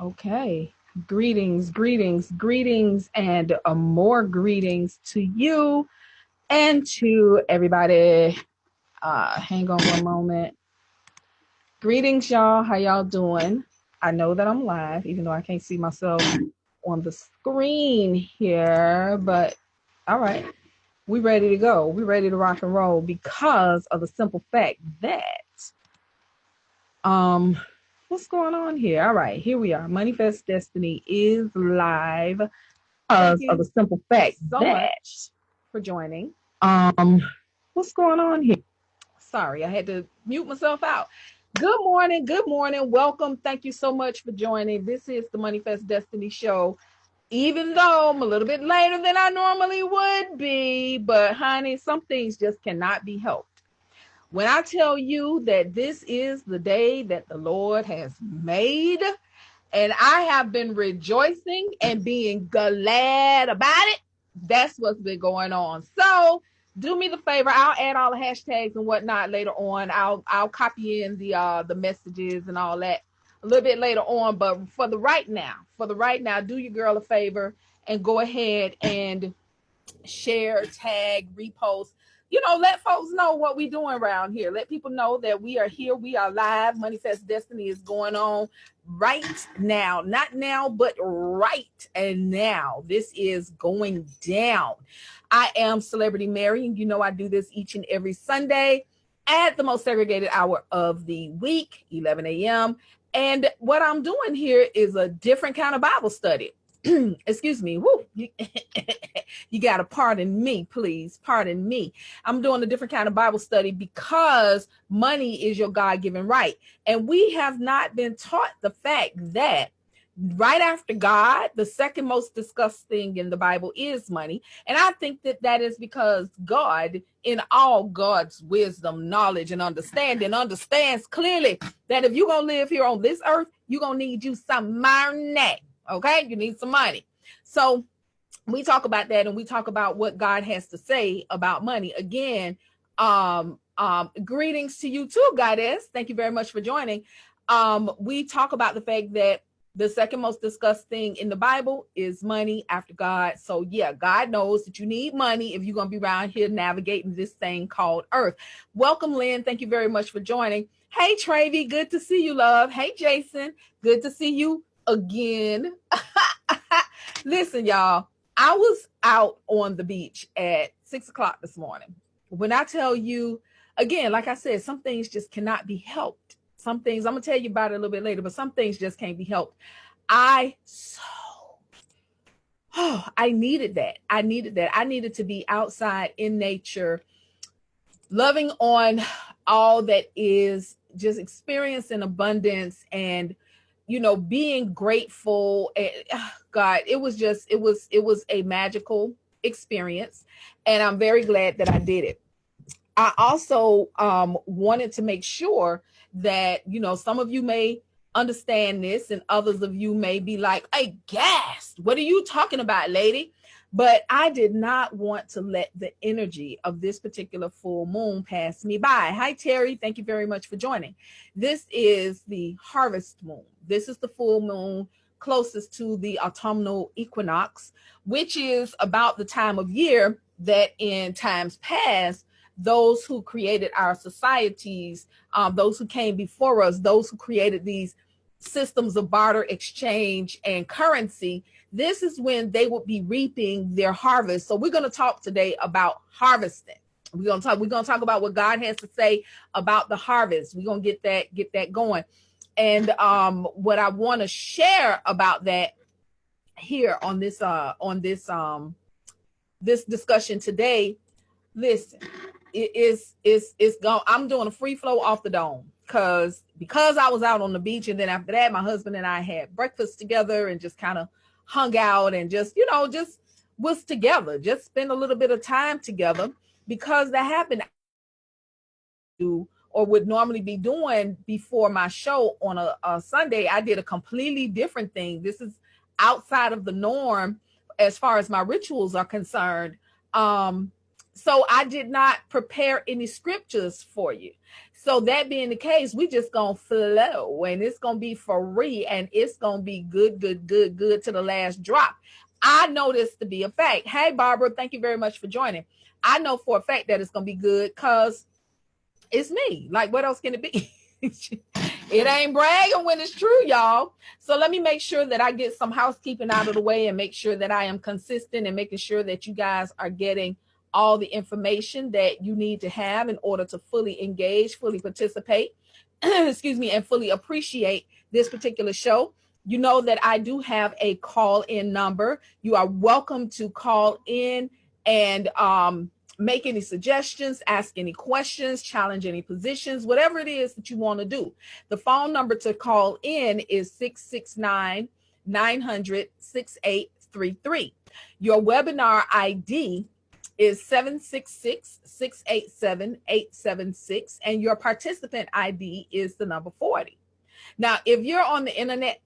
Okay. Greetings, and more greetings to you and to everybody. Hang on one moment. Greetings, y'all. How y'all doing? I know that I'm live, even though I can't see myself on the screen here, but all right. We ready to go. We ready to rock and roll because of the simple fact that what's going on here? All right, here we are. MoneyFest Destiny is live because of the simple fact so much for joining. What's going on here? Sorry, I had to mute myself out. Good morning. Welcome. Thank you so much for joining. This is the MoneyFest Destiny Show. Even though I'm a little bit later than I normally would be, but honey, some things just cannot be helped. When I tell you that this is the day that the Lord has made, and I have been rejoicing and being glad about it, that's what's been going on. So do me the favor, I'll add all the hashtags and whatnot later on. I'll copy in the messages and all that a little bit later on. But for the right now, do your girl a favor and go ahead and share, tag, repost. Let folks know what we're doing around here. Let people know that we are here. We are live. MoneyFest Destiny is going on right now. Not now, but right and now. This is going down. I am Celebrity Mary, and I do this each and every Sunday at the most segregated hour of the week, 11 a.m. And what I'm doing here is a different kind of Bible study. Excuse me. Woo. You got to pardon me, please. Pardon me. I'm doing a different kind of Bible study because money is your God-given right. And we have not been taught the fact that right after God, the second most discussed thing in the Bible is money. And I think that is because God, in all God's wisdom, knowledge, and understanding, understands clearly that if you're going to live here on this earth, you're going to need you some money. Okay, you need some money. So we talk about that, and we talk about what God has to say about money. Again, greetings to you too, Goddess. Thank you very much for joining. We talk about the fact that the second most discussed thing in the Bible is money after God. So yeah, God knows that you need money if you're going to be around here navigating this thing called Earth. Welcome, Lynn. Thank you very much for joining. Hey, Travy, good to see you, love. Hey, Jason, good to see you again. Listen, y'all, I was out on the beach at 6 o'clock this morning. When I tell you, again, like I said, some things just cannot be helped. Some things, I'm going to tell you about it a little bit later, but some things just can't be helped. I needed that. I needed to be outside in nature, loving on all that is, just experiencing abundance and being grateful. And God, it was a magical experience, and I'm very glad that I did it. I also wanted to make sure that some of you may understand this, and others of you may be like, "Hey, gassed! What are you talking about, lady?" But I did not want to let the energy of this particular full moon pass me by. Hi, Terry. Thank you very much for joining. This is the harvest moon. This is the full moon closest to the autumnal equinox, which is about the time of year that in times past, those who created our societies, those who came before us, those who created these systems of barter, exchange, and currency, this is when they would be reaping their harvest. So we're going to talk today about harvesting. We're going to talk about what God has to say about the harvest. We're going to get that going. And what I want to share about that here on this this discussion today, listen, it's gone. I'm doing a free flow off the dome because I was out on the beach, and then after that, my husband and I had breakfast together and just kind of hung out and just was together, just spend a little bit of time together, because that happened or would normally be doing before my show on a Sunday. I did a completely different thing. This is outside of the norm as far as my rituals are concerned. So I did not prepare any scriptures for you. So that being the case, we just gonna flow, and it's gonna be free, and it's gonna be good to the last drop. I know this to be a fact. Hey, Barbara, thank you very much for joining. I know for a fact that it's gonna be good because it's me. Like, what else can it be? It ain't bragging when it's true, y'all. So let me make sure that I get some housekeeping out of the way and make sure that I am consistent and making sure that you guys are getting all the information that you need to have in order to fully engage, fully participate, excuse me, and fully appreciate this particular show. You know that I do have a call-in number. You are welcome to call in and make any suggestions, ask any questions, challenge any positions, whatever it is that you want to do. The phone number to call in is 669-900-6833. Your webinar ID is 766-687-876, and your participant ID is the number 40. Now, if you're on the internet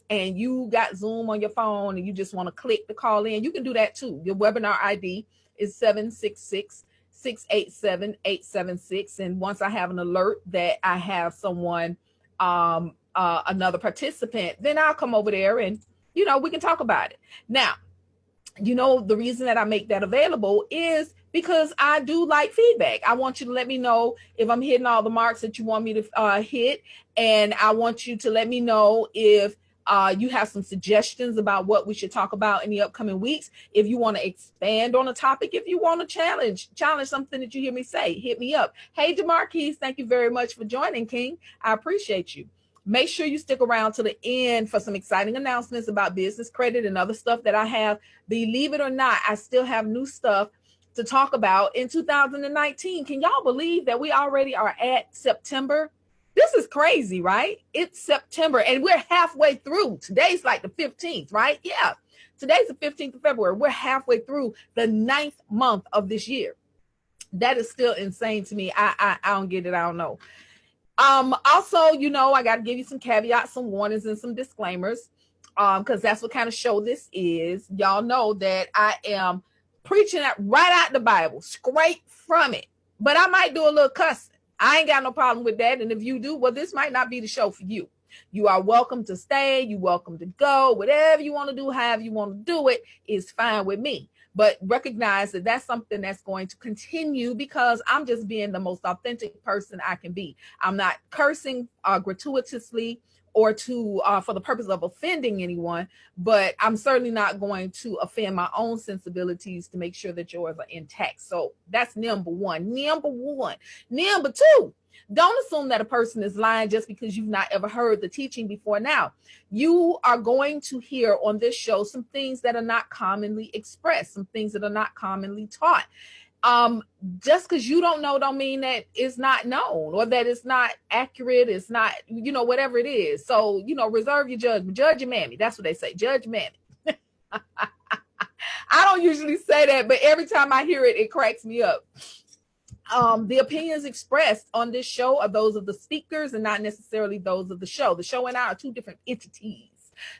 and you got Zoom on your phone and you just want to click the call in, you can do that too. Your webinar ID is 766-687-876. And once I have an alert that I have someone, another participant, then I'll come over there and, we can talk about it. Now, the reason that I make that available is because I do like feedback. I want you to let me know if I'm hitting all the marks that you want me to hit. And I want you to let me know if you have some suggestions about what we should talk about in the upcoming weeks. If you want to expand on a topic, if you want to challenge something that you hear me say, hit me up. Hey, DeMarquise, thank you very much for joining, King. I appreciate you. Make sure you stick around to the end for some exciting announcements about business credit and other stuff that I have. Believe it or not, I still have new stuff to talk about in 2019. Can y'all believe that we already are at September? This is crazy, right? It's September and we're halfway through. Today's like the 15th, right? Yeah. Today's the 15th of February. We're halfway through the 9th month of this year. That is still insane to me. I don't get it. I don't know. Also, I got to give you some caveats, some warnings, and some disclaimers, because that's what kind of show this is. Y'all know that I am preaching right out the Bible, straight from it, but I might do a little cussing. I ain't got no problem with that. And if you do, well, this might not be the show for you. You are welcome to stay. You're welcome to go. Whatever you want to do, however you want to do it is fine with me. But recognize that that's something that's going to continue because I'm just being the most authentic person I can be. I'm not cursing gratuitously or for the purpose of offending anyone, but I'm certainly not going to offend my own sensibilities to make sure that yours are intact. So that's number one. Number two, don't assume that a person is lying just because you've not ever heard the teaching before now. You are going to hear on this show some things that are not commonly expressed, some things that are not commonly taught. Just because you don't know don't mean that it's not known or that it's not accurate. It's not, whatever it is. So, reserve your judgment. Judge your mammy. That's what they say. Judge your mammy. I don't usually say that, but every time I hear it, it cracks me up. The opinions expressed on this show are those of the speakers and not necessarily those of the show. The show and I are two different entities.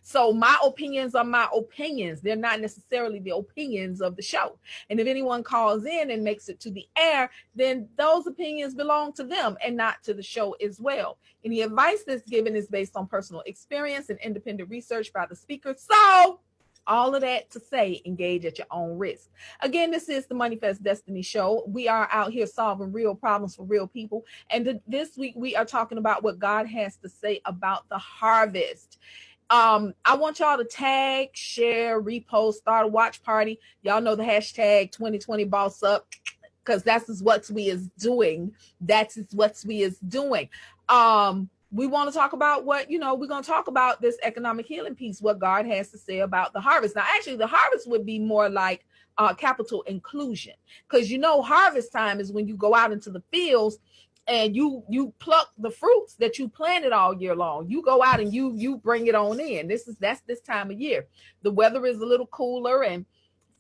So my opinions are my opinions. They're not necessarily the opinions of the show. And if anyone calls in and makes it to the air, then those opinions belong to them and not to the show as well. Any advice that's given is based on personal experience and independent research by the speaker. So all of that to say, engage at your own risk. Again, this is the MoneyFest Destiny Show. We are out here solving real problems for real people. And this week we are talking about what God has to say about the harvest. I want y'all to tag, share, repost, start a watch party. Y'all know the hashtag 2020 boss up, because that's what we is doing. That's what we is doing. We want to talk about what, we're going to talk about this economic healing piece, what God has to say about the harvest. Now, actually, the harvest would be more like capital inclusion, because, harvest time is when you go out into the fields and you pluck the fruits that you planted all year long. You go out and you bring it on in. That's this time of year. The weather is a little cooler and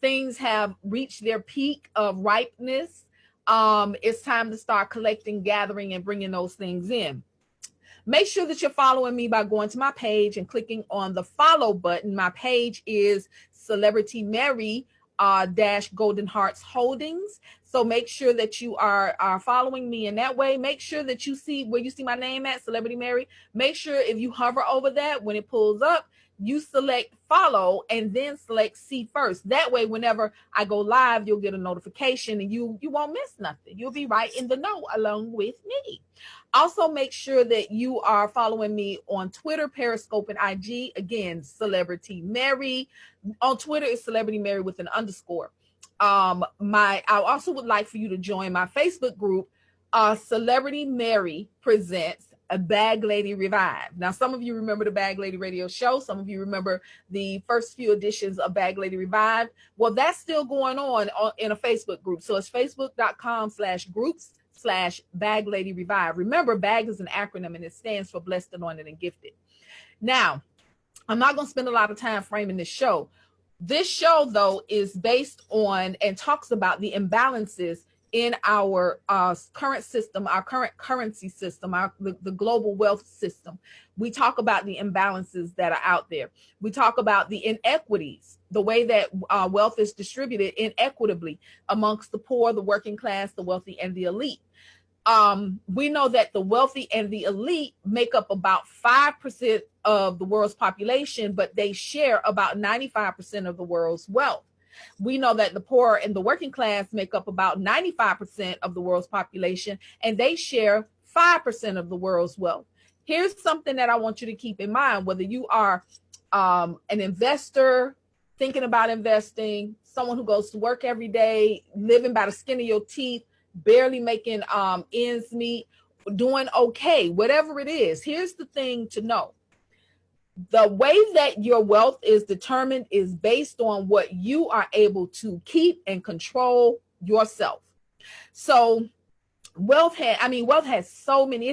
things have reached their peak of ripeness. It's time to start collecting, gathering, and bringing those things in. Make sure that you're following me by going to my page and clicking on the follow button. My page is Celebrity Mary dash Golden Hearts Holdings. So make sure that you are following me in that way. Make sure that you see where you see my name at, Celebrity Mary. Make sure if you hover over that, when it pulls up, you select follow and then select see first. That way, whenever I go live, you'll get a notification and you won't miss nothing. You'll be right in the know along with me. Also, make sure that you are following me on Twitter, Periscope, and IG. Again, Celebrity Mary. On Twitter, it's Celebrity Mary with an underscore. I also would like for you to join my Facebook group, Celebrity Mary Presents a Bag Lady Revive. Now, some of you remember the Bag Lady Radio Show. Some of you remember the first few editions of Bag Lady Revive. Well, that's still going on in a Facebook group. So it's facebook.com/groups/Bag Lady Revive. Remember, BAG is an acronym and it stands for Blessed, Anointed, and Gifted. Now, I'm not going to spend a lot of time framing this show. This show, though, is based on and talks about the imbalances in our current system, our current currency system, the global wealth system. We talk about the imbalances that are out there. We talk about the inequities, the way that wealth is distributed inequitably amongst the poor, the working class, the wealthy, and the elite. We know that the wealthy and the elite make up about 5% of the world's population, but they share about 95% of the world's wealth. We know that the poor and the working class make up about 95% of the world's population, and they share 5% of the world's wealth. Here's something that I want you to keep in mind, whether you are an investor, thinking about investing, someone who goes to work every day, living by the skin of your teeth, barely making ends meet, doing okay, whatever it is. Here's the thing to know. The way that your wealth is determined is based on what you are able to keep and control yourself. So wealth has so many,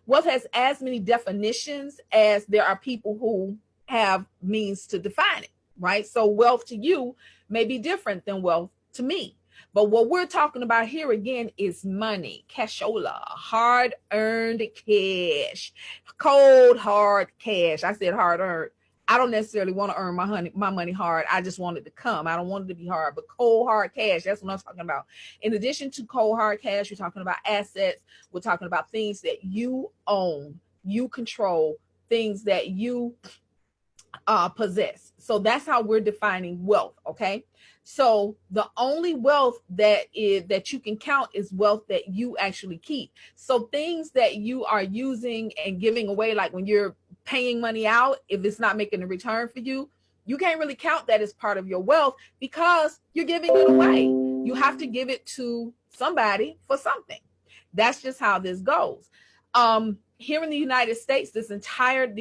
wealth has as many definitions as there are people who have means to define it, right? So wealth to you may be different than wealth to me. But what we're talking about here again is money, cashola, hard-earned cash, cold, hard cash. I said hard-earned. I don't necessarily want to earn my money hard. I just want it to come. I don't want it to be hard, but cold, hard cash, that's what I'm talking about. In addition to cold, hard cash, we're talking about assets. We're talking about things that you own, you control, things that you possess. So that's how we're defining wealth, okay? So the only wealth that you can count is wealth that you actually keep. So things that you are using and giving away, like when you're paying money out, if it's not making a return for you, you can't really count that as part of your wealth because you're giving it away. You have to give it to somebody for something. That's just how this goes. Here in the United States, the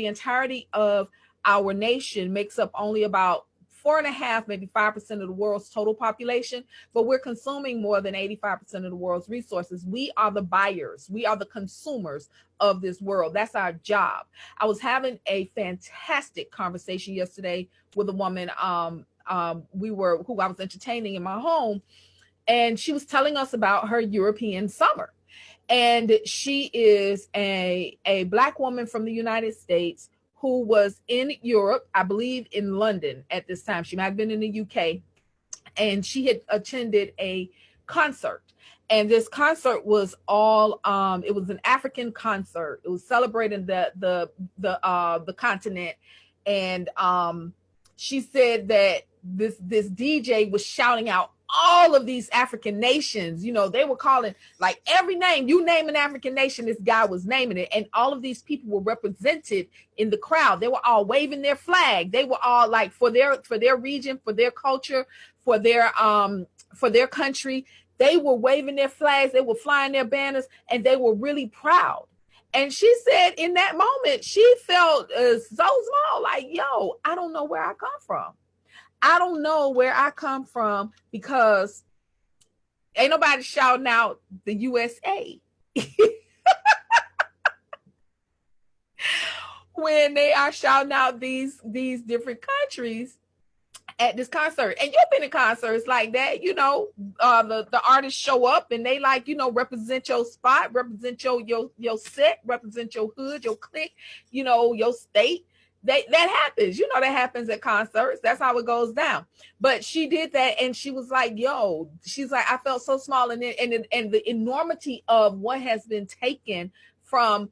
entirety of our nation makes up only about 4.5%, maybe 5% of the world's total population, but we're consuming more than 85% of the world's resources. We are the buyers. We are the consumers of this world. That's our job. I was having a fantastic conversation yesterday with a woman who I was entertaining in my home, and she was telling us about her European summer. And she is a Black woman from the United States who was in Europe, I believe in London at this time. She might have been in the UK, and she had attended a concert. And this concert was all it was an African concert. It was celebrating the continent. And she said that this DJ was shouting out all of these African nations. You know, they were calling like every name. You name an African nation, this guy was naming it. And all of these people were represented in the crowd. They were all waving their flag. They were all like for their region, for their culture, for their country. They were waving their flags. They were flying their banners, and they were really proud. And she said in that moment, she felt so small, like, yo, I don't know where I come from. I don't know where I come from because ain't nobody shouting out the USA when they are shouting out these different countries at this concert. And you've been in concerts like that, you know, the artists show up and they like, you know, represent your spot, represent your set, represent your hood, your clique, you know, your state. that happens. You know, that happens at concerts. That's how it goes down. But she did that, and she was like, yo, she's like, I felt so small. And the enormity of what has been taken from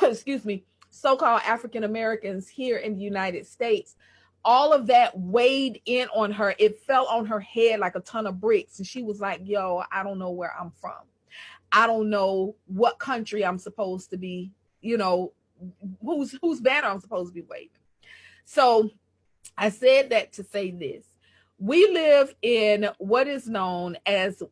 excuse me, so-called African Americans here in the United States, all of that weighed in on her. It fell on her head like a ton of bricks. And she was like, yo, I don't know where I'm from. I don't know what country I'm supposed to be, you know, whose banner I'm supposed to be waving. So I said that to say this. We live in what is known as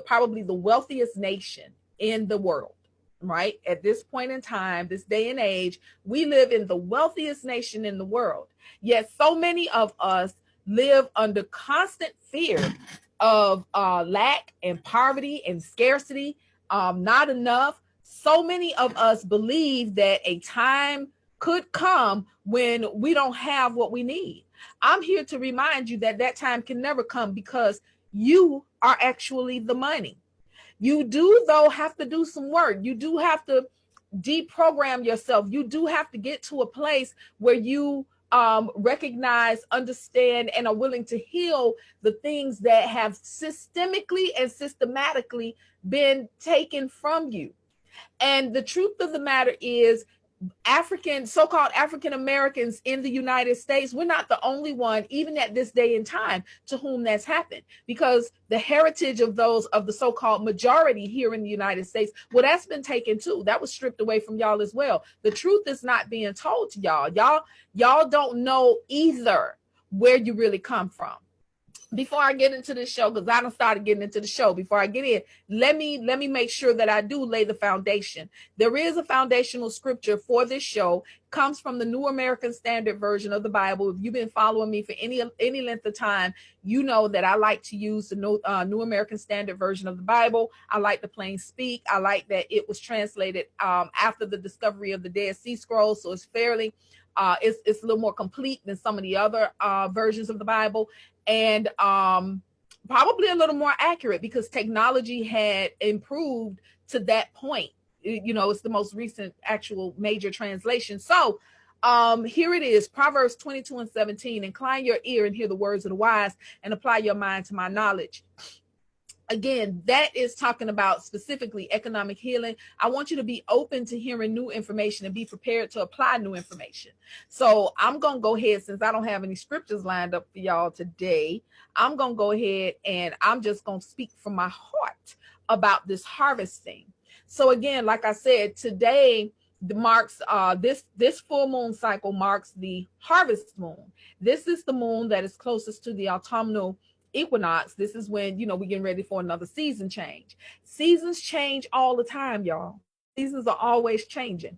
probably the wealthiest nation in the world, right? At this point in time, this day and age, we live in the wealthiest nation in the world. Yet so many of us live under constant fear of lack and poverty and scarcity, not enough. So many of us believe that a time could come when we don't have what we need. I'm here to remind you that that time can never come, because you are actually the money. You do, though, have to do some work. You do have to deprogram yourself. You do have to get to a place where you recognize, understand, and are willing to heal the things that have systemically and systematically been taken from you. And the truth of the matter is, so-called African Americans in the United States, we're not the only one, even at this day and time, to whom that's happened, because the heritage of the so-called majority here in the United States, well, that's been taken too. That was stripped away from y'all as well. The truth is not being told to y'all. Y'all don't know either where you really come from. Before I get into the show, because I done started getting into the show, before I get in, let me make sure that I do lay the foundation. There is a foundational scripture for this show. Comes from the New American Standard Version of the Bible. If you've been following me for any length of time, you know that I like to use the New American Standard Version of the Bible. I like the plain speak. I like that it was translated after the discovery of the Dead Sea Scrolls, so it's fairly it's a little more complete than some of the other versions of the Bible, and probably a little more accurate, because technology had improved to that point. You know, it's the most recent actual major translation. So here it is, Proverbs 22:17. Incline your ear and hear the words of the wise, and apply your mind to my knowledge. Again, that is talking about specifically economic healing. I want you to be open to hearing new information and be prepared to apply new information. So I'm going to go ahead, since I don't have any scriptures lined up for y'all today, I'm going to go ahead and I'm just going to speak from my heart about this harvesting. So again, like I said, today marks this full moon cycle marks the harvest moon. This is the moon that is closest to the autumnal equinox. This is when, you know, we're getting ready for another season change. Seasons change all the time, y'all. Seasons are always changing.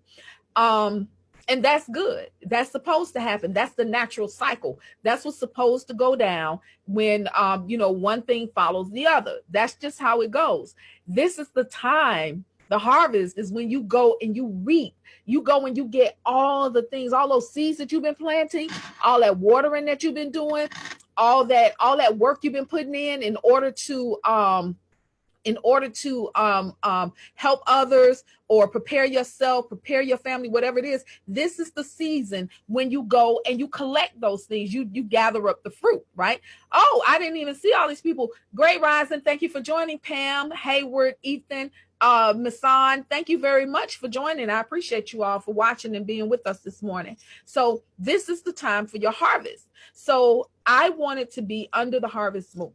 And that's good. That's supposed to happen. That's the natural cycle. That's what's supposed to go down when, you know, one thing follows the other. That's just how it goes. This is the time. The harvest is when you go and you reap. You go and you get all the things, all those seeds that you've been planting, all that watering that you've been doing, all that work you've been putting in order to help others, or prepare yourself, prepare your family, whatever it is. This is the season when you go and you collect those things. You gather up the fruit, right? Oh, I didn't even see all these people. Great Rising. Thank you for joining, Pam, Hayward, Ethan, Masan. Thank you very much for joining. I appreciate you all for watching and being with us this morning. So this is the time for your harvest. So I wanted to be under the harvest moon.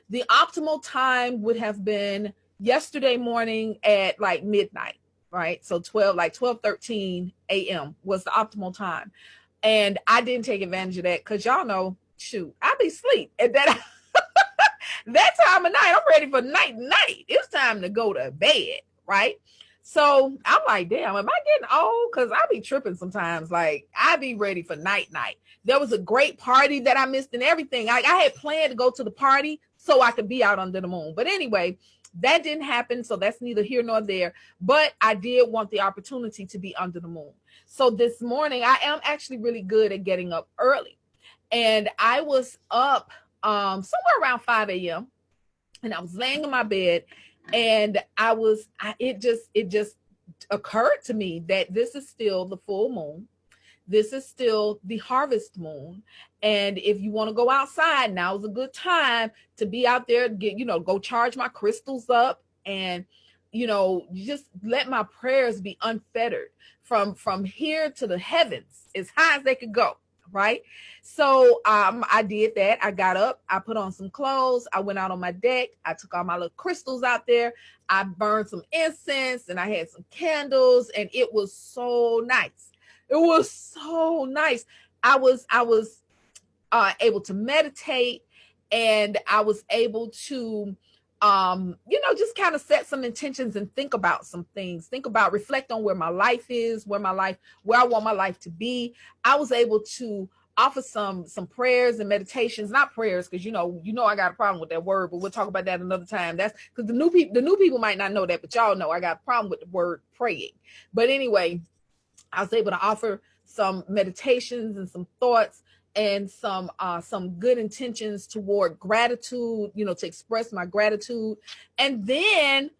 The optimal time would have been yesterday morning at like midnight, right? So 12:13 a.m. was the optimal time. And I didn't take advantage of that, because y'all know, shoot, I be asleep at that that time of night. I'm ready for night. It's time to go to bed, right? So I'm like, damn, am I getting old? Because I be tripping sometimes. Like, I be ready for night. There was a great party that I missed and everything. I had planned to go to the party so I could be out under the moon. But anyway, that didn't happen. So that's neither here nor there. But I did want the opportunity to be under the moon. So this morning, I am actually really good at getting up early. And I was up somewhere around 5 a.m. and I was laying in my bed, and it just occurred to me that this is still the full moon. This is still the harvest moon. And if you want to go outside, now is a good time to be out there, get, go charge my crystals up, and, just let my prayers be unfettered from here to the heavens, as high as they could go. Right. So I did that. I got up, I put on some clothes, I went out on my deck, I took all my little crystals out there, I burned some incense, and I had some candles, and it was so nice. It was so nice. I was able to meditate, and I was able to just kind of set some intentions and think about some things, reflect on where my life is, where I want my life to be. I was able to offer some prayers and meditations, not prayers, because I got a problem with that word, but we'll talk about that another time. That's because the new people might not know that, but y'all know I got a problem with the word praying. But anyway, I was able to offer some meditations and some thoughts and some good intentions toward gratitude, to express my gratitude. And then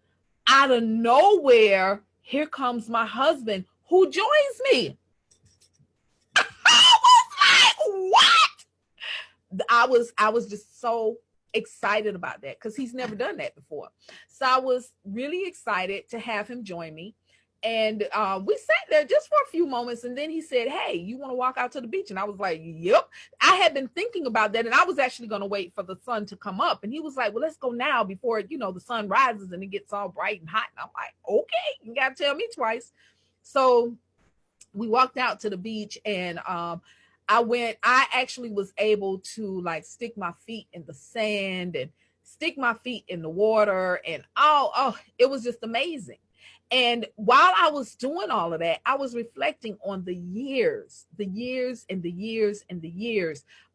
out of nowhere, here comes my husband, who joins me. I was like, what? I was just so excited about that, because he's never done that before. So I was really excited to have him join me. And we sat there just for a few moments, and then he said, "Hey, you want to walk out to the beach?" And I was like, "Yep." I had been thinking about that, and I was actually going to wait for the sun to come up. And he was like, "Well, let's go now before the sun rises and it gets all bright and hot." And I'm like, "Okay, you got to tell me twice." So we walked out to the beach, and I actually was able to like stick my feet in the sand and stick my feet in the water, and it was just amazing. And while I was doing all of that, I was reflecting on the years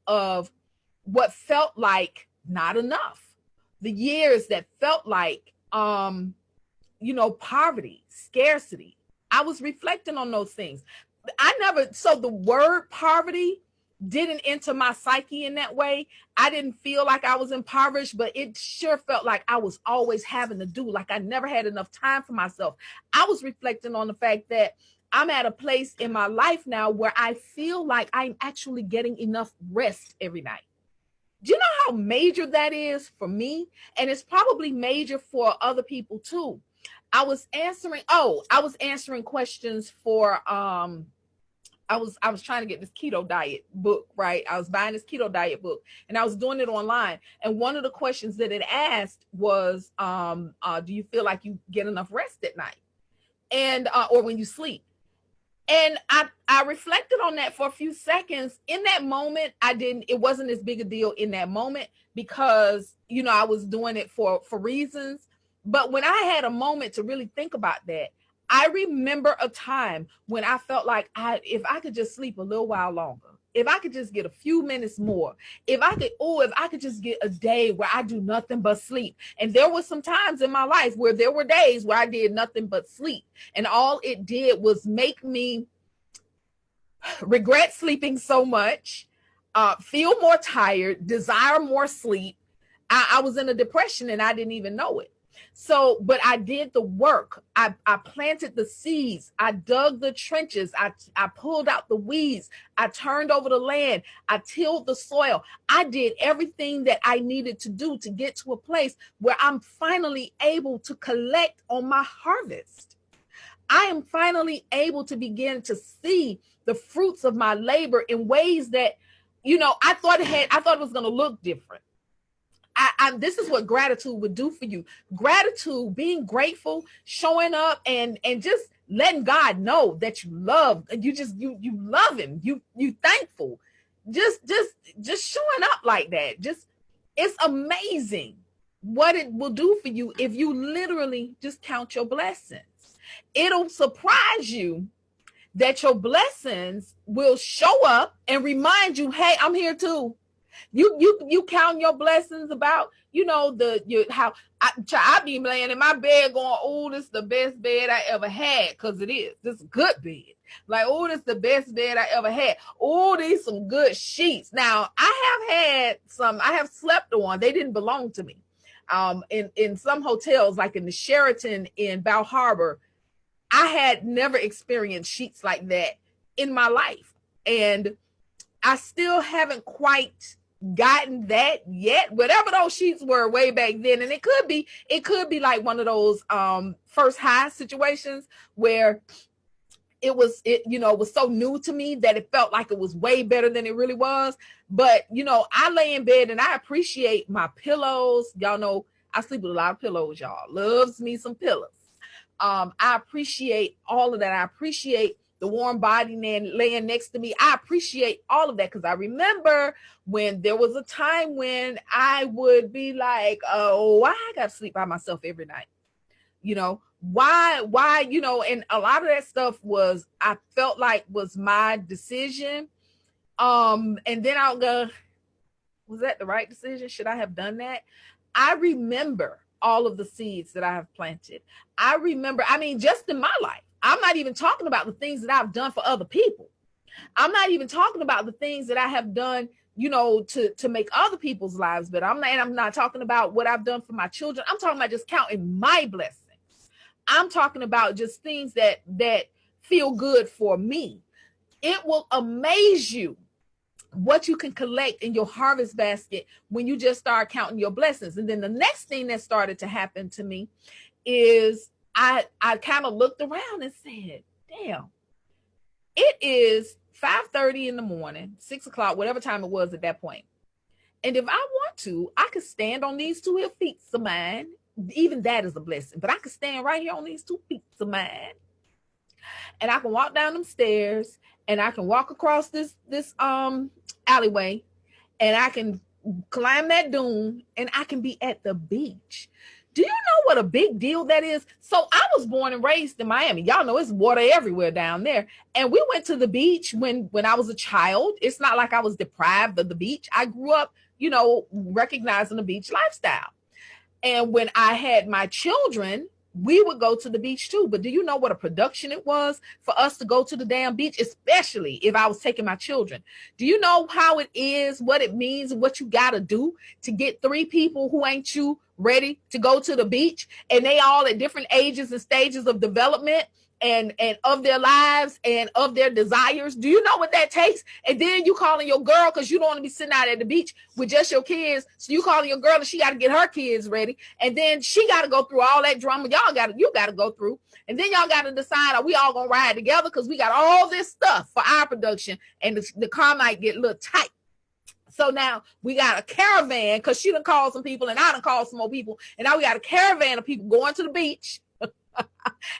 of what felt like not enough. The years that felt like, poverty, scarcity. I was reflecting on those things. So the word poverty didn't enter my psyche in that way. I didn't feel like I was impoverished, but it sure felt like I was always having to do, like I never had enough time for myself. I was reflecting on the fact that I'm at a place in my life now where I feel like I'm actually getting enough rest every night. Do you know how major that is for me? And it's probably major for other people too. I was answering questions for I was trying to get this keto diet book, right? I was buying this keto diet book, and I was doing it online. And one of the questions that it asked was, do you feel like you get enough rest at night, and or when you sleep? And I reflected on that for a few seconds. In that moment, it wasn't as big a deal in that moment, because I was doing it for reasons. But when I had a moment to really think about that, I remember a time when I felt like if I could just sleep a little while longer, if I could just get a few minutes more, if I could just get a day where I do nothing but sleep. And there were some times in my life where there were days where I did nothing but sleep. And all it did was make me regret sleeping so much, feel more tired, desire more sleep. I was in a depression and I didn't even know it. So, but I did the work. I planted the seeds. I dug the trenches. I pulled out the weeds. I turned over the land. I tilled the soil. I did everything that I needed to do to get to a place where I'm finally able to collect on my harvest. I am finally able to begin to see the fruits of my labor in ways that, I thought it was going to look different. This is what gratitude would do for you. Gratitude, being grateful, showing up, and just letting God know that you love, you love him. You thankful. Just showing up like that. It's amazing what it will do for you if you literally just count your blessings. It'll surprise you that your blessings will show up and remind you, hey, I'm here too. You count your blessings about, how I be laying in my bed going, oh, this is the best bed I ever had, because it is. This is a good bed. Like, oh, this is the best bed I ever had. Oh, these some good sheets. Now, I have slept on. They didn't belong to me. In some hotels, like in the Sheraton in Bal Harbor, I had never experienced sheets like that in my life. And I still haven't quite gotten that yet. Whatever those sheets were way back then, and it could be like one of those first high situations where it was so new to me that it felt like it was way better than it really was. But I lay in bed and I appreciate my pillows. Y'all know I sleep with a lot of pillows. Y'all loves me some pillows. I appreciate all of that. I appreciate the warm body man laying next to me. I appreciate all of that, because I remember when there was a time when I would be like, oh, why I got to sleep by myself every night? Why, and a lot of that stuff I felt like was my decision. And then I'll go, was that the right decision? Should I have done that? I remember all of the seeds that I have planted. I remember, just in my life, I'm not even talking about the things that I've done for other people. I'm not even talking about the things that I have done, to make other people's lives better. I'm not talking about what I've done for my children. I'm talking about just counting my blessings. I'm talking about just things that feel good for me. It will amaze you what you can collect in your harvest basket when you just start counting your blessings. And then the next thing that started to happen to me is I kind of looked around and said, damn, it is 5:30 in the morning, 6 o'clock, whatever time it was at that point. And if I want to, I could stand on these 2 here feet of mine. Even that is a blessing, but I could stand right here on these 2 feet of mine, and I can walk down them stairs, and I can walk across this alleyway, and I can climb that dune, and I can be at the beach. Do you know what a big deal that is? So I was born and raised in Miami. Y'all know it's water everywhere down there. And we went to the beach when I was a child. It's not like I was deprived of the beach. I grew up, recognizing the beach lifestyle. And when I had my children, we would go to the beach too. But do you know what a production it was for us to go to the damn beach, especially if I was taking my children? Do you know how it is, what it means, what you got to do to get 3 people who ain't you ready to go to the beach? And they all at different ages and stages of development and of their lives and of their desires. Do you know what that takes? And then you calling your girl, because you don't want to be sitting out at the beach with just your kids. So you calling your girl and she got to get her kids ready. And then she got to go through all that drama you got to go through. And then y'all got to decide, are we all going to ride together? Because we got all this stuff for our production, and the car might get a little tight. So now we got a caravan, because she done called some people and I done called some more people. And now we got a caravan of people going to the beach.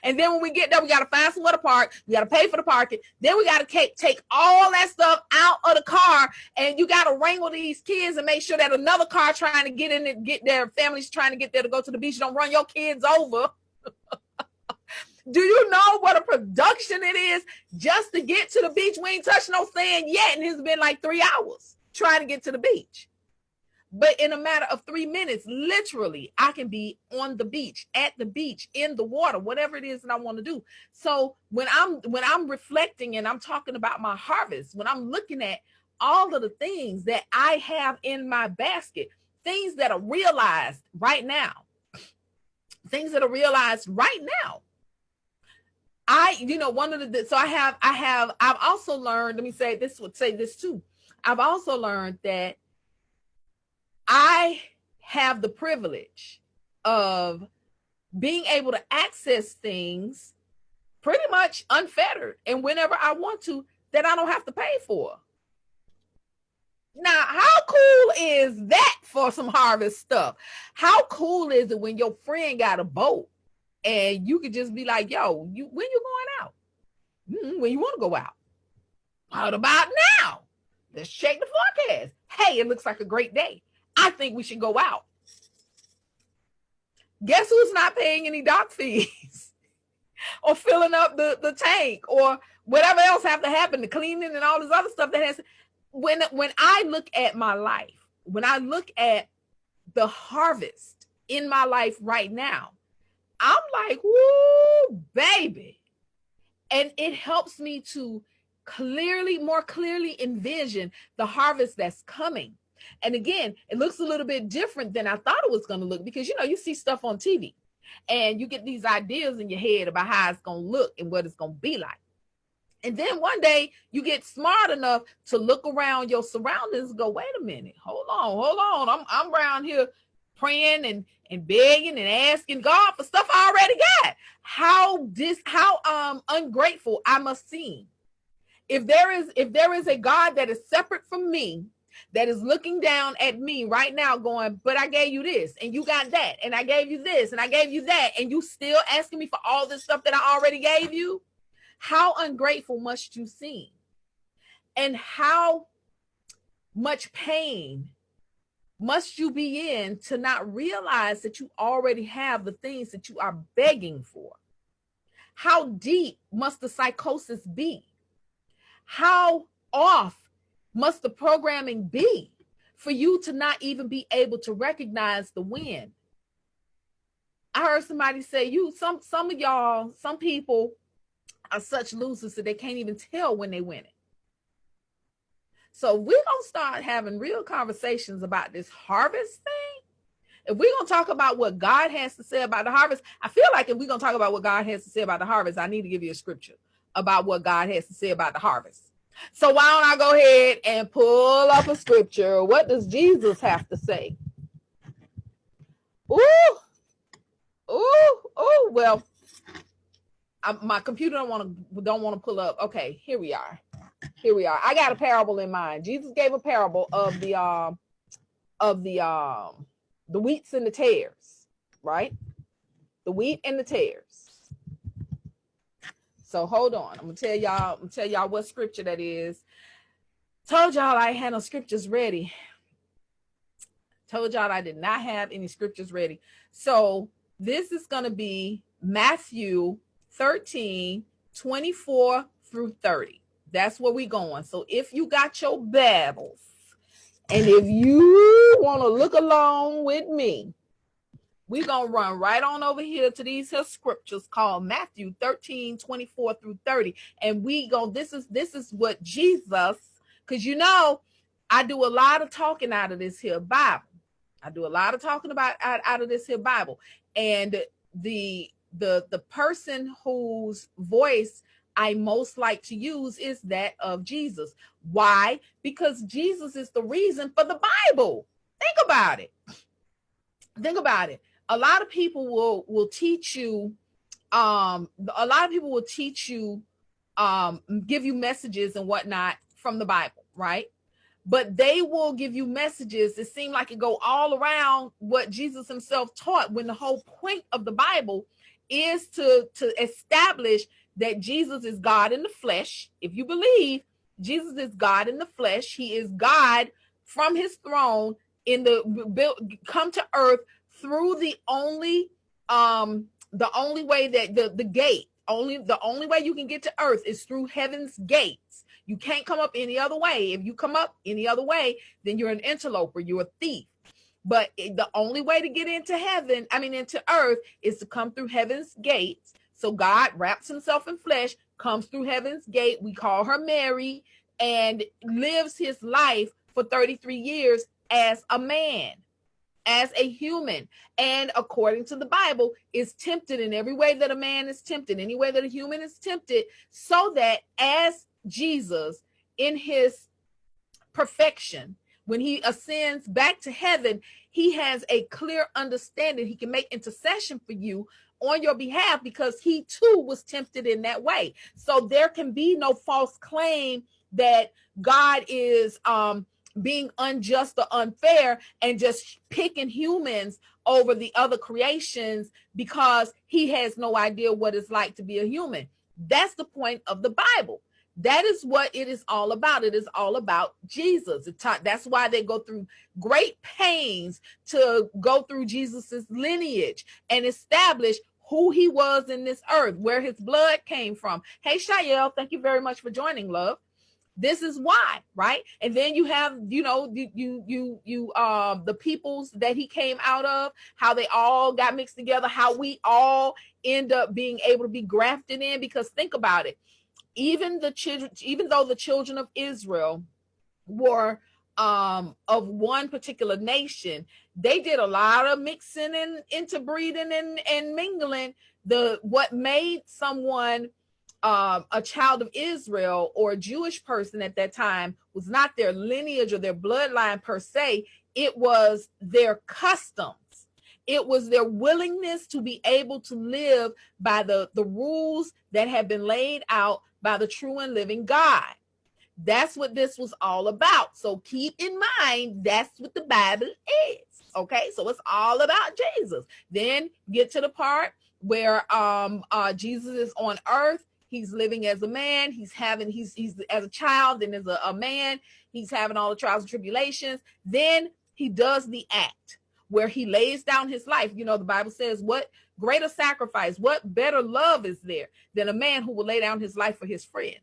And then when we get there, we got to find somewhere to park. We got to pay for the parking. Then we got to take all that stuff out of the car. And you got to wrangle these kids and make sure that another car trying to get in and get their families trying to get there to go to the beach don't run your kids over. Do you know what a production it is just to get to the beach? We ain't touched no sand yet, and it's been like 3 hours trying to get to the beach. But in a matter of 3 minutes, literally, I can be on the beach, at the beach, in the water, whatever it is that I want to do. So when I'm reflecting and I'm talking about my harvest, when I'm looking at all of the things that I have in my basket, things that are realized right now, I've also learned, let me say this too. I've also learned that I have the privilege of being able to access things pretty much unfettered and whenever I want to, that I don't have to pay for. Now, how cool is that for some harvest stuff? How cool is it when your friend got a boat and you could just be like, yo, when you going out? When you want to go out? What about now? Let's check the forecast. Hey, it looks like a great day. I think we should go out. Guess who's not paying any dock fees or filling up the tank or whatever else have to happen, the cleaning and all this other stuff that has. When I look at my life, when I look at the harvest in my life right now, I'm like, woo, baby. And it helps me to more clearly envision the harvest that's coming. And again, it looks a little bit different than I thought it was going to look, because, you see stuff on TV and you get these ideas in your head about how it's going to look and what it's going to be like. And then one day you get smart enough to look around your surroundings and go, wait a minute, hold on. I'm around here praying and begging and asking God for stuff I already got. How ungrateful I must seem. If there is a God that is separate from me, that is looking down at me right now going, but I gave you this and you got that, and I gave you this and I gave you that, and you still asking me for all this stuff that I already gave you, how ungrateful must you seem? And how much pain must you be in to not realize that you already have the things that you are begging for? How deep must the psychosis be? How off must the programming be for you to not even be able to recognize the win? I heard somebody say, some of y'all, some people are such losers that they can't even tell when they win it. So we're going to start having real conversations about this harvest thing. If we're going to talk about what God has to say about the harvest, I feel like if we're going to talk about what God has to say about the harvest, I need to give you a scripture about what God has to say about the harvest. So why don't I go ahead and pull up a scripture? What does Jesus have to say? Well, my computer don't want to pull up. Okay, here we are. I got a parable in mind. Jesus gave a parable of the wheats and the tares, right? The wheat and the tares. So hold on. I'm gonna tell y'all what scripture that is. Told y'all I had no scriptures ready. Told y'all I did not have any scriptures ready. So this is gonna be Matthew 13, 24 through 30. That's where we going. So if you got your Bibles, and if you want to look along with me, we're going to run right on over here to these here scriptures called Matthew 13, 24 through 30. And this is what Jesus, because I do a lot of talking out of this here Bible. I do a lot of talking about out of this here Bible. And the person whose voice I most like to use is that of Jesus. Why? Because Jesus is the reason for the Bible. Think about it. A lot of people will teach you, give you messages and whatnot from the Bible, right? But they will give you messages that seem like it go all around what Jesus himself taught, when the whole point of the Bible is to establish that Jesus is God in the flesh. If you believe Jesus is God in the flesh, he is God from his throne come to earth through the only way that the only way you can get to earth is through heaven's gates. You can't come up any other way. If you come up any other way, then you're an interloper, you're a thief. But the only way to get into into earth, is to come through heaven's gates. So God wraps himself in flesh, comes through heaven's gate. We call her Mary, and lives his life for 33 years as a man, as a human. And according to the Bible, is tempted in every way that a man is tempted, any way that a human is tempted, so that as Jesus in his perfection, when he ascends back to heaven, he has a clear understanding. He can make intercession for you on your behalf, because he too was tempted in that way. So there can be no false claim that God is being unjust or unfair and just picking humans over the other creations because he has no idea what it's like to be a human. That's the point of the Bible. That is what it is all about. It is all about Jesus. That's why they go through great pains to go through Jesus's lineage and establish who he was in this earth, where his blood came from. Hey, Shael, thank you very much for joining, love. This is why, right? And then you have, the peoples that he came out of, how they all got mixed together, how we all end up being able to be grafted in. Because think about it. Even though the children of Israel were of one particular nation, they did a lot of mixing and interbreeding and mingling. What made someone a child of Israel or a Jewish person at that time was not their lineage or their bloodline per se. It was their customs. It was their willingness to be able to live by the rules that have been laid out by the true and living God. That's what this was all about. So keep in mind, that's what the Bible is. Okay, so it's all about Jesus. Then get to the part where Jesus is on earth. He's living as a man. He's as a child and as a man. He's having all the trials and tribulations. Then he does the act where he lays down his life. You know, the Bible says, what greater sacrifice, what better love is there than a man who will lay down his life for his friends?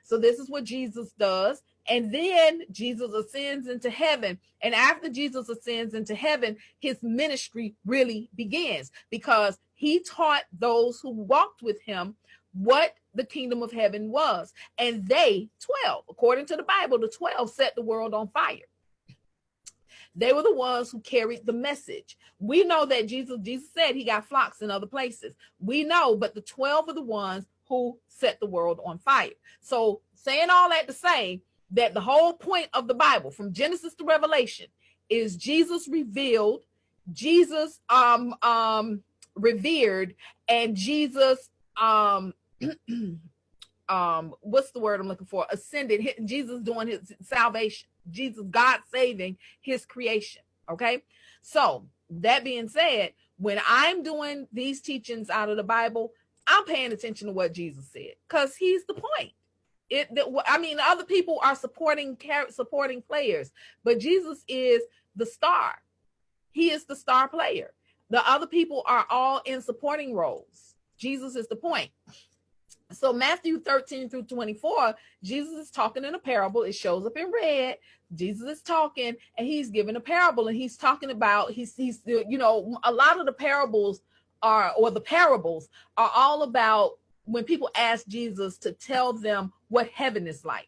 So this is what Jesus does. And then Jesus ascends into heaven. And after Jesus ascends into heaven, his ministry really begins, because he taught those who walked with him what the kingdom of heaven was. And they, 12, according to the Bible, the 12 set the world on fire. They were the ones who carried the message. We know that Jesus said he got flocks in other places. We know, but the 12 are the ones who set the world on fire. So saying all that to say that the whole point of the Bible, from Genesis to Revelation, is Jesus revealed, Jesus revered, and Jesus what's the word I'm looking for? Ascended. Jesus doing his salvation. Jesus, God saving his creation. Okay. So that being said, when I'm doing these teachings out of the Bible, I'm paying attention to what Jesus said, because he's the point. Other people are supporting players, but Jesus is the star. He is the star player. The other people are all in supporting roles. Jesus is the point. So Matthew 13 through 24, Jesus is talking in a parable. It shows up in red. Jesus is talking, and he's giving a parable, and he's talking about, a lot of the parables are all about when people ask Jesus to tell them what heaven is like.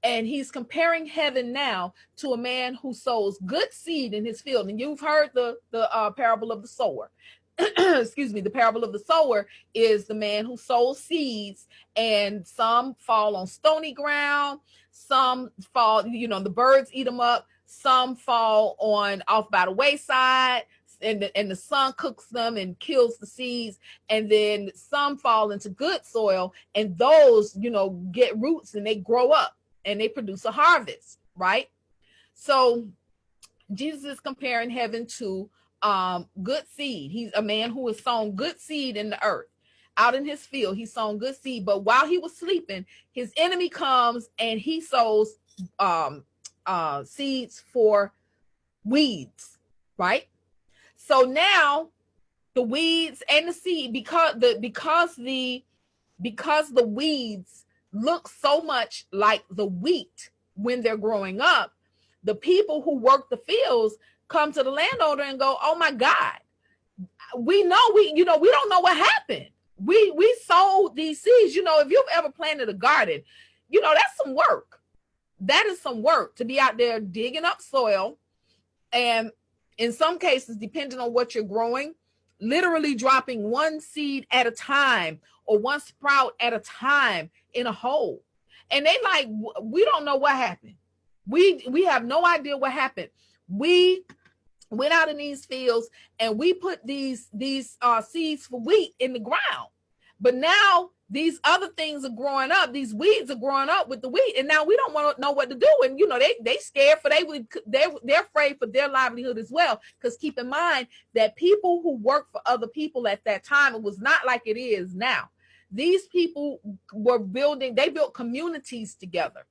And he's comparing heaven now to a man who sows good seed in his field. And you've heard the parable of the sower. Excuse me. The parable of the sower is the man who sows seeds, and some fall on stony ground. Some fall, the birds eat them up. Some fall off by the wayside, and the sun cooks them and kills the seeds. And then some fall into good soil, and those, get roots and they grow up and they produce a harvest, right? So Jesus is comparing heaven to good seed. He's a man who has sown good seed in the earth. Out in his field, he sown good seed. But while he was sleeping, his enemy comes and he sows seeds for weeds, right? So now the weeds and the seed, because the weeds look so much like the wheat when they're growing up, the people who work the fields come to the landowner and go, "Oh my God, we don't know what happened. We sowed these seeds. If you've ever planted a garden, that's some work. That is some work to be out there digging up soil, and in some cases, depending on what you're growing, literally dropping one seed at a time or one sprout at a time in a hole. And they like, we don't know what happened. We have no idea what happened. We went out in these fields and we put these seeds for wheat in the ground. But now these other things are growing up. These weeds are growing up with the wheat, and now we don't want to know what to do. And they scared they're afraid for their livelihood as well. Because keep in mind that people who work for other people at that time, it was not like it is now. These people they built communities together.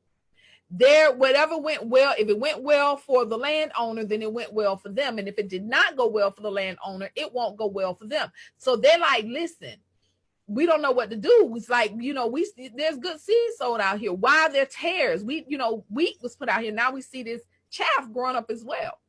Whatever went well, if it went well for the landowner, then it went well for them. And if it did not go well for the landowner, it won't go well for them. So they're like, listen, we don't know what to do. It's like, there's good seed sold out here. Why are there tares? Wheat was put out here. Now we see this chaff growing up as well.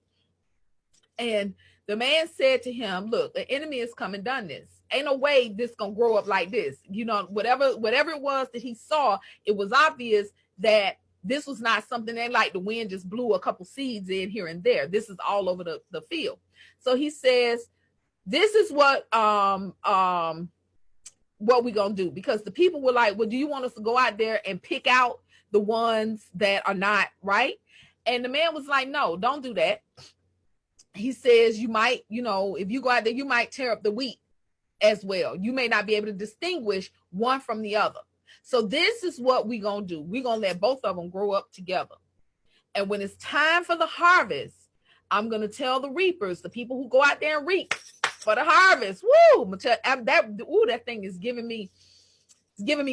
And the man said to him, look, the enemy has come and done this. Ain't no way this gonna grow up like this. Whatever it was that he saw, it was obvious that this was not something that like the wind just blew a couple seeds in here and there. This is all over the field. So he says, this is what what we gonna do, because the people were like, well, do you want us to go out there and pick out the ones that are not right? And the man was like, no, don't do that. He says, you might, if you go out there, you might tear up the wheat as well. You may not be able to distinguish one from the other. So this is what we're going to do. We're going to let both of them grow up together. And when it's time for the harvest, I'm going to tell the reapers, the people who go out there and reap for the harvest. Woo! That thing is giving me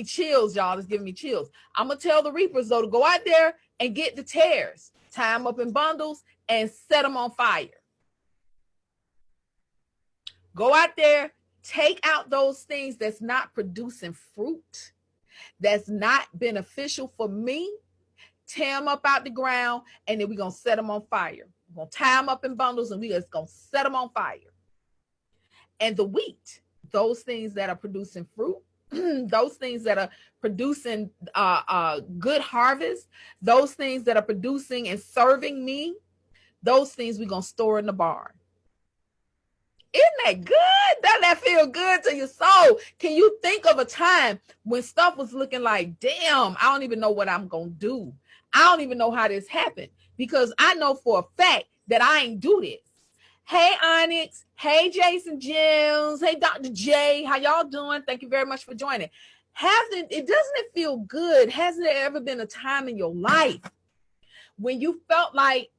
chills, y'all. It's giving me chills. I'm going to tell the reapers, though, to go out there and get the tares, tie them up in bundles, and set them on fire. Go out there, take out those things that's not producing fruit, that's not beneficial for me, tear them up out the ground, and then we're going to set them on fire. We're going to tie them up in bundles, and we're just going to set them on fire. And the wheat, those things that are producing fruit, those things that are producing good harvest, those things that are producing and serving me, those things we're going to store in the barn. Isn't that good? Doesn't that feel good to your soul? Can you think of a time when stuff was looking like, damn, I don't even know what I'm going to do. I don't even know how this happened, because I know for a fact that I ain't do this. Hey, Onyx. Hey, Jason Jones. Hey, Dr. J. How y'all doing? Thank you very much for joining. Doesn't it feel good? Hasn't there ever been a time in your life when you felt like,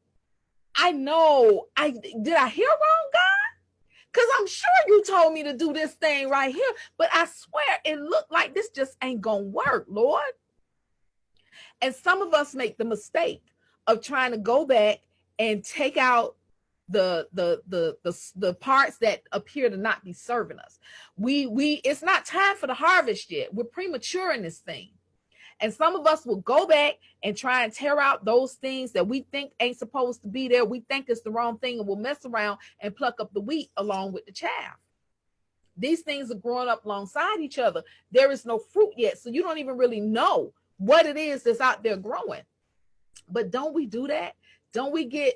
did I hear wrong, God? Because I'm sure you told me to do this thing right here, but I swear it looked like this just ain't going to work, Lord. And some of us make the mistake of trying to go back and take out the parts that appear to not be serving us. It's not time for the harvest yet. We're premature in this thing. And some of us will go back and try and tear out those things that we think ain't supposed to be there. We think it's the wrong thing, and we'll mess around and pluck up the wheat along with the chaff. These things are growing up alongside each other. There is no fruit yet, so you don't even really know what it is that's out there growing. But don't we do that? Don't we get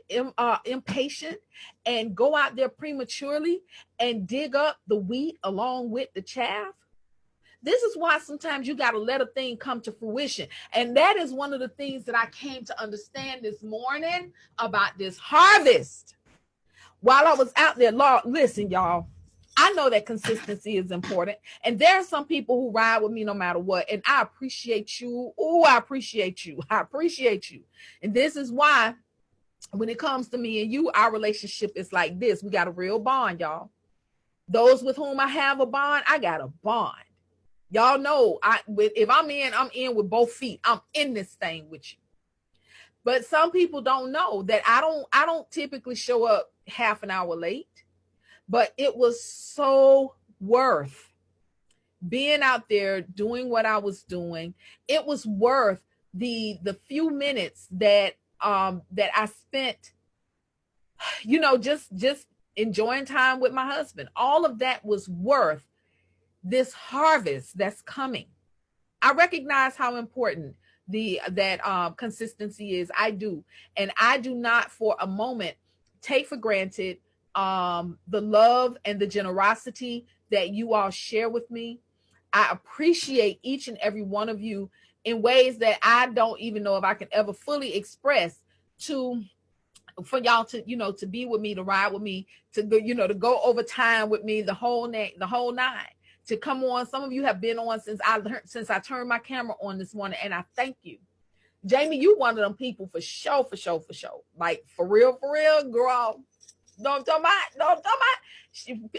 impatient and go out there prematurely and dig up the wheat along with the chaff? This is why sometimes you got to let a thing come to fruition. And that is one of the things that I came to understand this morning about this harvest. While I was out there, Lord, listen, y'all, I know that consistency is important. And there are some people who ride with me no matter what. And I appreciate you. Oh, I appreciate you. I appreciate you. And this is why when it comes to me and you, our relationship is like this. We got a real bond, y'all. Those with whom I have a bond, I got a bond. Y'all know, if I'm in with both feet. I'm in this thing with you. But some people don't know that I don't typically show up half an hour late. But it was so worth being out there doing what I was doing. It was worth the few minutes that I spent, just enjoying time with my husband. All of that was worth this harvest that's coming. I recognize how important that consistency is. I do. And I do not for a moment take for granted the love and the generosity that you all share with me. I appreciate each and every one of you in ways that I don't even know if I can ever fully express, for y'all to, to be with me, to ride with me, to go, to go over time with me, the whole nine. To come on. Some of you have been on since I turned my camera on this morning, and I thank you. Jamie, you one of them people for sure. Like for real, girl. No, I'm talking about.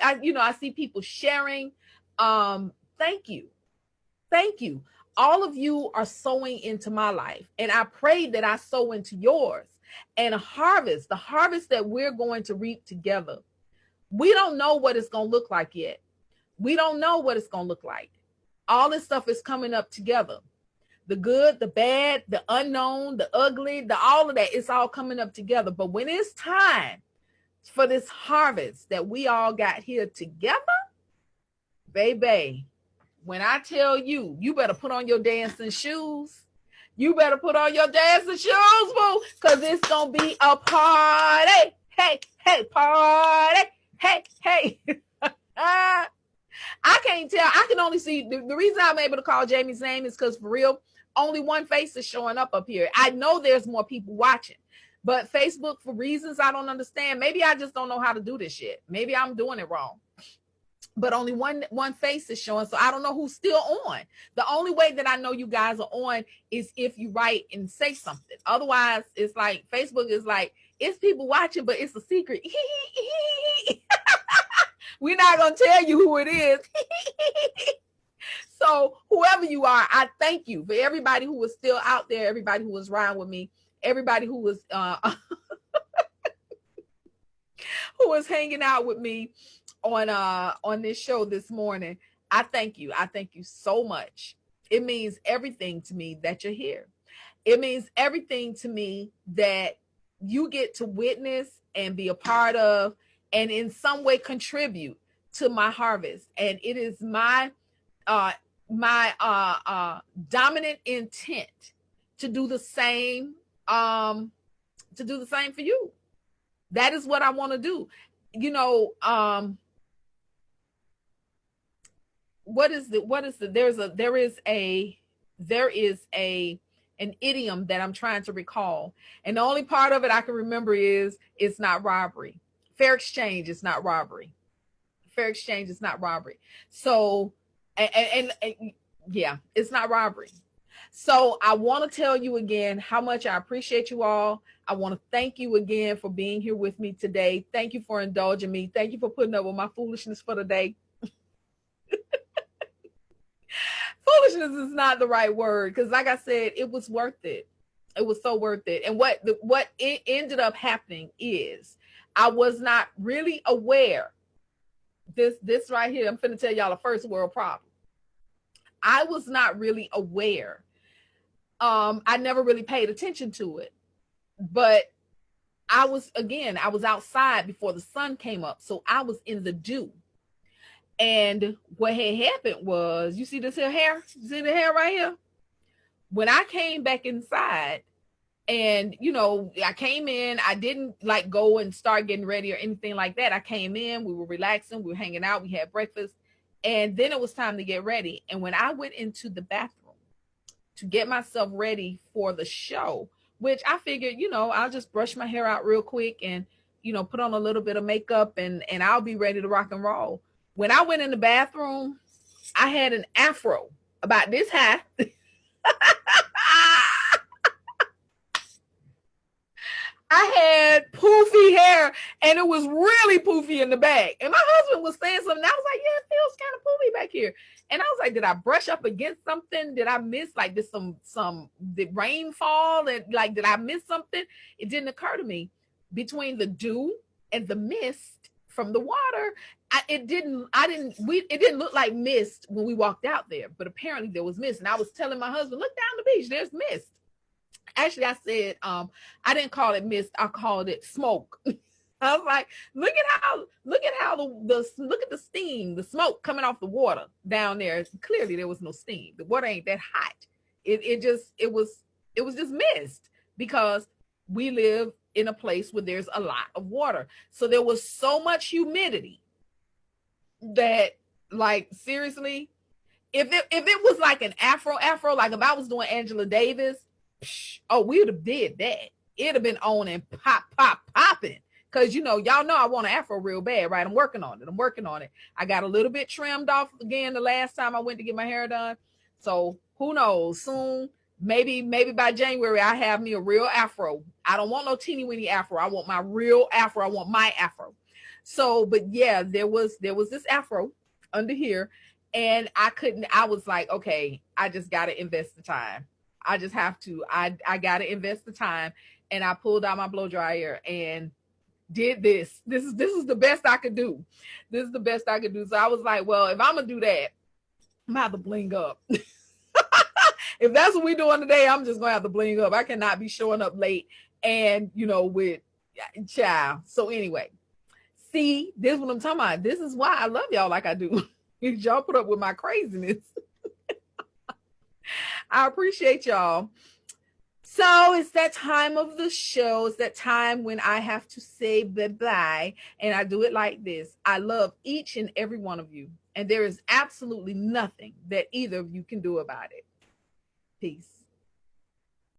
I see people sharing. Thank you. All of you are sowing into my life, and I pray that I sow into yours. And the harvest that we're going to reap together. We don't know what it's going to look like yet. We don't know what it's going to look like. All this stuff is coming up together. The good, the bad, the unknown, the ugly, all of that, it's all coming up together. But when it's time for this harvest that we all got here together, baby, when I tell you, you better put on your dancing shoes. You better put on your dancing shoes, boo, because it's going to be a party. Hey, party. Hey. I can't tell. I can only see the reason I'm able to call Jamie's name is because for real, only one face is showing up here. I know there's more people watching, but Facebook, for reasons I don't understand, maybe I just don't know how to do this shit. Maybe I'm doing it wrong. But only one face is showing, so I don't know who's still on. The only way that I know you guys are on is if you write and say something. Otherwise, it's like Facebook is like, it's people watching, but it's a secret. We're not gonna tell you who it is. So whoever you are, I thank you for everybody who was still out there, everybody who was riding with me, everybody who was who was hanging out with me on this show this morning. I thank you. I thank you so much. It means everything to me that you're here. It means everything to me that you get to witness and be a part of and in some way contribute to my harvest. And it is my dominant intent to do the same for you. That is what I want to do. You know, there is an idiom that I'm trying to recall. And the only part of it I can remember is it's not robbery. Fair exchange is not robbery. Fair exchange is not robbery. So, and yeah, it's not robbery. So I want to tell you again how much I appreciate you all. I want to thank you again for being here with me today. Thank you for indulging me. Thank you for putting up with my foolishness for the day. Foolishness is not the right word because, like I said, it was worth it. It was so worth it. And what it ended up happening is I was not really aware. This right here, I'm finna tell y'all a first world problem. I was not really aware. I never really paid attention to it, but I was outside before the sun came up, so I was in the dew. And what had happened was, you see this here hair? You see the hair right here? When I came back inside, and you know, I came in, I didn't like go and start getting ready or anything like that. I came in, we were relaxing, we were hanging out, we had breakfast, and then it was time to get ready. And when I went into the bathroom to get myself ready for the show, which I figured, you know, I'll just brush my hair out real quick and, you know, put on a little bit of makeup and I'll be ready to rock and roll. When I went in the bathroom, I had an afro about this high. I had poofy hair and it was really poofy in the back. And my husband was saying something. I was like, yeah, it feels kind of poofy back here. And I was like, did I brush up against something? Did I miss like did did rain fall? And like, did I miss something? It didn't occur to me. Between the dew and the mist from the water, it didn't look like mist when we walked out there, but apparently there was mist. And I was telling my husband, look down the beach, there's mist. Actually, I said, I didn't call it mist, I called it smoke. I was like, look at the steam, the smoke coming off the water down there. Clearly there was no steam. The water ain't that hot. It was just mist because we live in a place where there's a lot of water. So there was so much humidity that, like, seriously, if it was like an afro, like if I was doing Angela Davis, oh, we would have did that. It'd have been on and popping. Because, you know, y'all know I want an afro real bad, right? I'm working on it. I got a little bit trimmed off again the last time I went to get my hair done. So who knows? Soon, maybe by January, I have me a real afro. I don't want no teeny weeny afro. I want my real afro. I want my afro. So, but yeah, there was this afro under here, and I was like, okay, I just got to invest the time. I just have to. I got to invest the time, and I pulled out my blow dryer and did this. This is the best I could do. This is the best I could do. So I was like, well, if I'm gonna do that, I'm gonna have to bling up. If that's what we're doing today, I'm just gonna have to bling up. I cannot be showing up late and, you know, with child. So anyway, see, this is what I'm talking about. This is why I love y'all like I do. Y'all put up with my craziness. I appreciate y'all. So it's that time of the show. It's that time when I have to say bye-bye. And I do it like this. I love each and every one of you. and there is absolutely nothing that either of you can do about it. Peace.